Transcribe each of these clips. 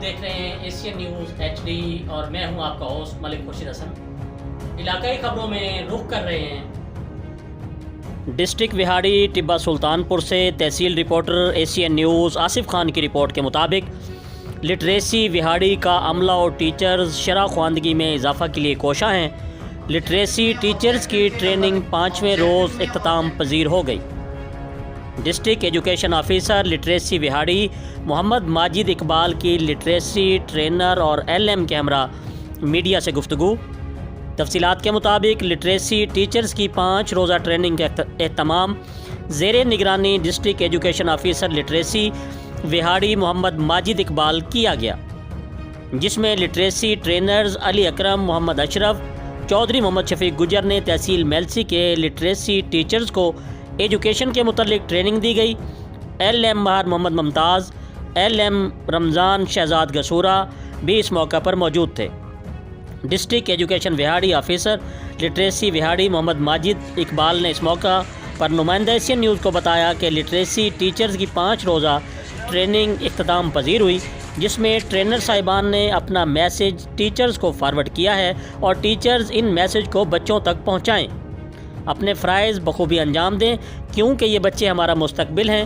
देख रहे हैं एशियन न्यूज़ HD और मैं हूं आपका होस्ट मलिक खुर्शीद हसन। इलाकाई खबरों में रुख कर रहे हैं डिस्ट्रिक्ट विहाड़ी टिब्बा सुल्तानपुर से तहसील reporter Asian news Asif Khan की रिपोर्ट के मुताबिक लिटरेसी विहाड़ी का अमला और टीचर्स शरह ख्वानदगी में इजाफ़ा के लिए कोशा हैं। लिटरेसी टीचर्स की ट्रेनिंग 5वें रोज़ इख्तिताम पजीर हो गई। District education officer literacy Vehari Mohammad Majid Iqbal की लिटरेसी ट्रेनर और LM के हमरा मीडिया से गुफ्तगू। तफसीलात के मुताबिक लिटरेसी टीचर्स की 5 रोज़ा ट्रेनिंग का एहतमाम ज़ेरे निगरानी district education officer literacy Vehari Mohammad Majid Iqbal किया गया, जिसमें लिटरेसी ट्रेनर्स अली अकरम, मोहम्मद अशरफ, चौधरी मोहम्मद शफीक गुजर ने तहसील मेलसी के लिटरेसी टीचर्स को एजुकेशन के मुतल्लिक ट्रेनिंग दी गई। LM माहर मोहम्मद मुमताज़, LM रमज़ान शहजाद गसूरा भी इस मौका पर मौजूद थे। District education Vehari officer literacy Vehari Mohammad Majid Iqbal ने इस मौका पर नुमाइंदा एशियन न्यूज़ को बताया कि लिटरेसी टीचर्स की 5 रोज़ा ट्रेनिंग इख्तिताम पजीर हुई, जिसमें ट्रेनर साहिबान ने अपना मैसेज टीचर्स को फॉरवर्ड किया है और टीचर्स इन मैसेज को बच्चों तक पहुँचाएँ, अपने फ़राइज़ बखूबी अंजाम दें, क्योंकि ये बच्चे हमारा मुस्तकबिल हैं।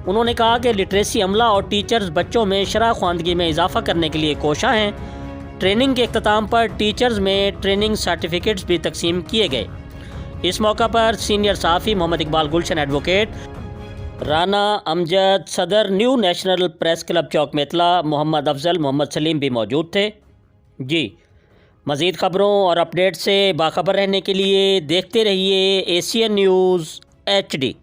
उन्होंने कहा कि लिटरेसी अमला और टीचर्स बच्चों में शरह ख्वानदगी में इजाफ़ा करने के लिए कोशा हैं। ट्रेनिंग के इख्तिताम पर टीचर्स में ट्रेनिंग सर्टिफिकेट्स भी तकसीम किए गए। इस मौका पर सीनियर सहाफ़ी मोहम्मद इकबाल गुलशन एडवोकेट, राना अमजद सदर न्यू नेशनल प्रेस क्लब चौक मेतला, मोहम्मद अफजल, मोहम्मद सलीम भी मौजूद थे। जी, मज़ीद ख़बरों और अपडेट से बाखबर रहने के लिए देखते रहिए एशियन न्यूज़ HD।